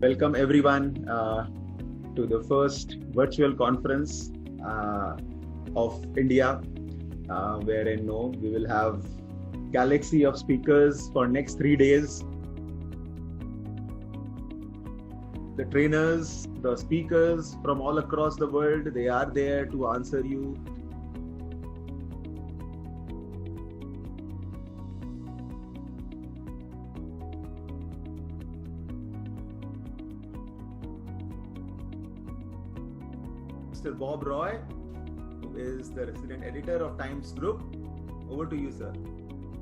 Welcome everyone to the first virtual conference of India, wherein we will have galaxy of speakers for next 3 days. The trainers, the speakers from all across the world, they are there to answer you. Mr. Bob Roy, who is the resident editor of Times Group. Over to you, sir.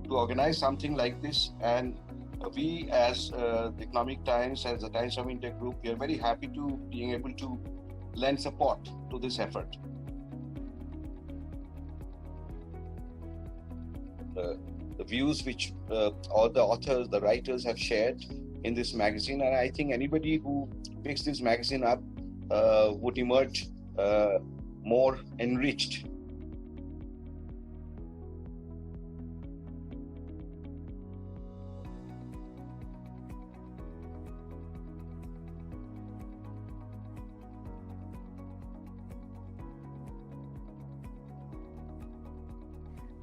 To organize something like this, and we as the Economic Times, as the Times of India Group, we are very happy to being able to lend support to this effort. The views which all the authors, the writers have shared in this magazine, and I think anybody who picks this magazine up would emerge more enriched.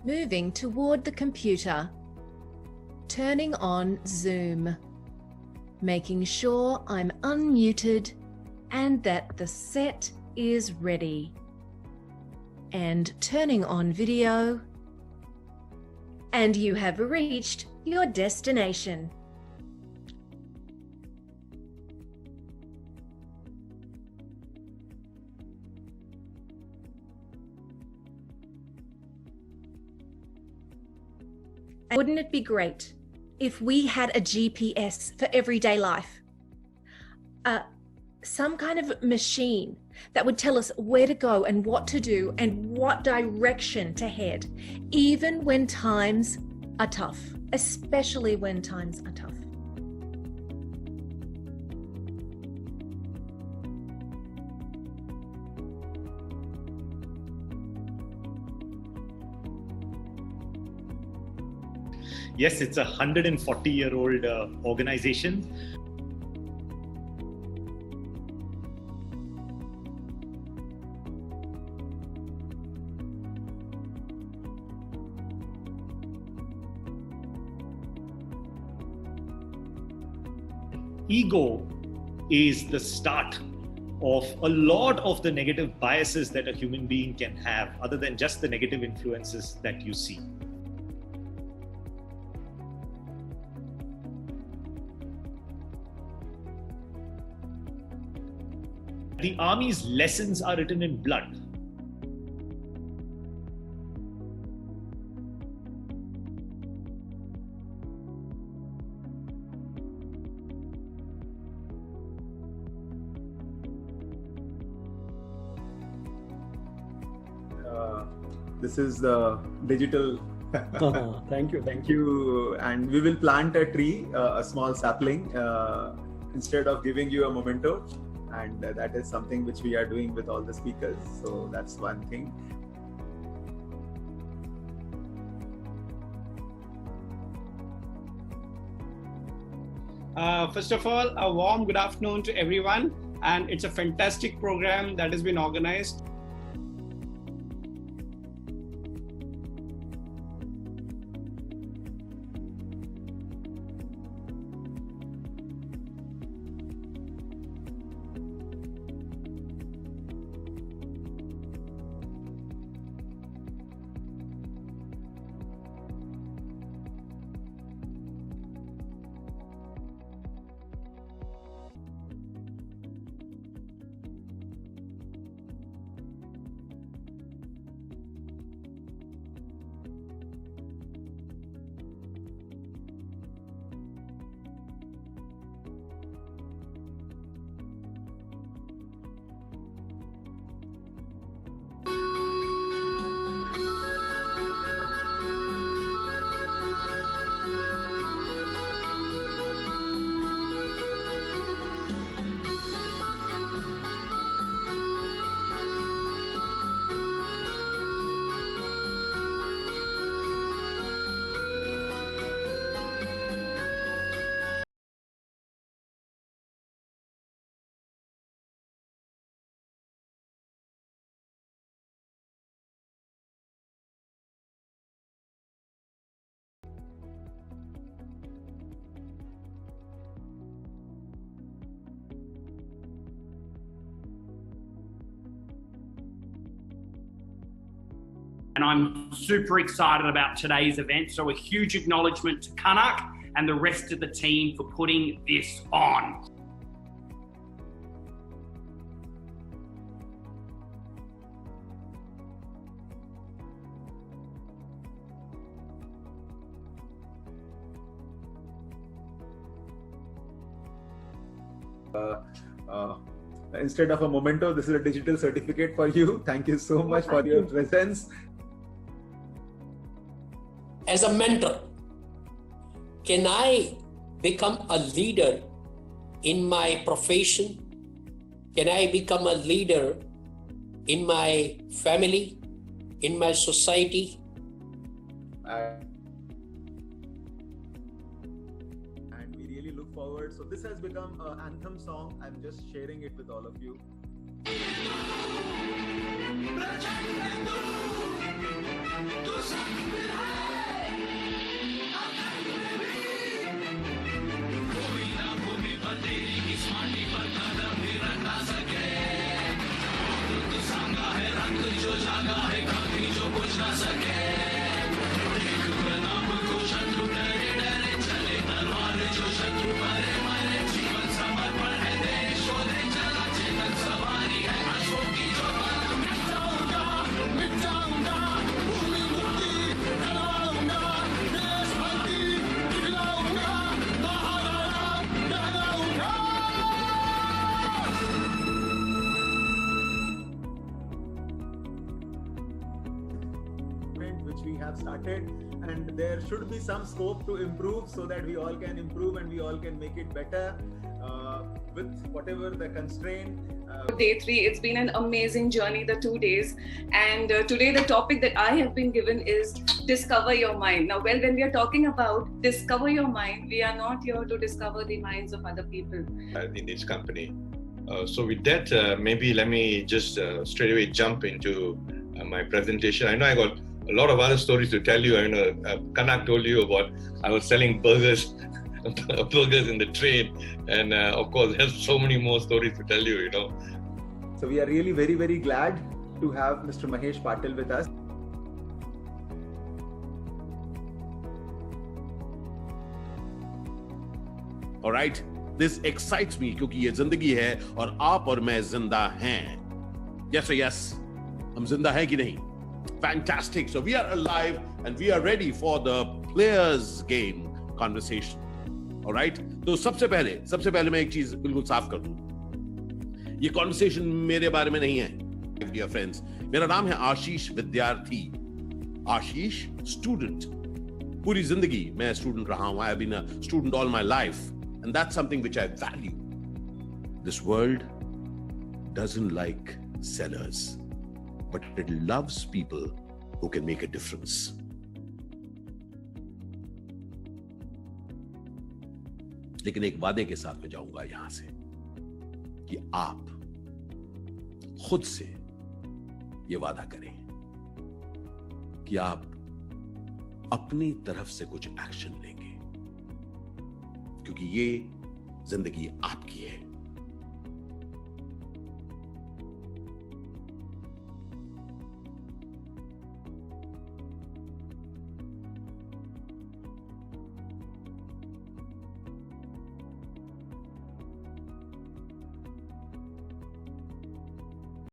Moving toward the computer, turning on Zoom, making sure I'm unmuted and that the set is ready, and turning on video, and you have reached your destination. Wouldn't it be great if we had a GPS for everyday life? Some kind of machine that would tell us where to go and what to do and what direction to head, even when times are tough, especially when times are tough. Yes, it's a 140-year-old organization. Ego is the start of a lot of the negative biases that a human being can have, other than just the negative influences that you see. The army's lessons are written in blood. This is the digital. Thank you. And we will plant a tree, a small sapling, instead of giving you a memento. And that is something which we are doing with all the speakers. So that's one thing. First of all, a warm good afternoon to everyone. And it's a fantastic program that has been organized. And I'm super excited about today's event. So a huge acknowledgement to Kanak and the rest of the team for putting this on. Instead of a memento, this is a digital certificate for you. Thank you so much for your presence. As a mentor, can I become a leader in my profession? Can I become a leader in my family, in my society? And we really look forward. So this has become an anthem song. I'm just sharing it with all of you. Which we have started, and there should be some scope to improve so that we all can improve and we all can make it better with whatever the constraint. Day 3, it's been an amazing journey, the 2 days, and today the topic that I have been given is discover your mind. Now, when we are talking about discover your mind, we are not here to discover the minds of other people in this company. So with that, maybe let me just straight away jump into my presentation. I know I got a lot of other stories to tell you. I know Kanak told you about I was selling burgers in the train, and of course there's so many more stories to tell you, So we are really very, very glad to have Mr. Mahesh Patil with us. All right, this excites me क्योंकि ये जिंदगी है और आप और मैं जिंदा हैं. Yes or yes? हम जिंदा हैं कि नहीं? Fantastic. So we are alive and we are ready for the players game conversation. All right? तो सबसे पहले मैं एक चीज बिल्कुल साफ कर दूं. ये कॉन्वर्सेशन मेरे बारे में नहीं है, dear friends. मेरा नाम है आशीष विद्यार्थी. आशीष स्टूडेंट. पूरी जिंदगी मैं स्टूडेंट रहा हूं. I have been a student all my life, and that's something which I value. This world doesn't like sellers, but it loves people who can make a difference. लेकिन एक वादे के साथ मैं जाऊंगा यहां से कि आप खुद से यह वादा करें कि आप अपनी तरफ से कुछ एक्शन लेंगे, क्योंकि ये जिंदगी आपकी है.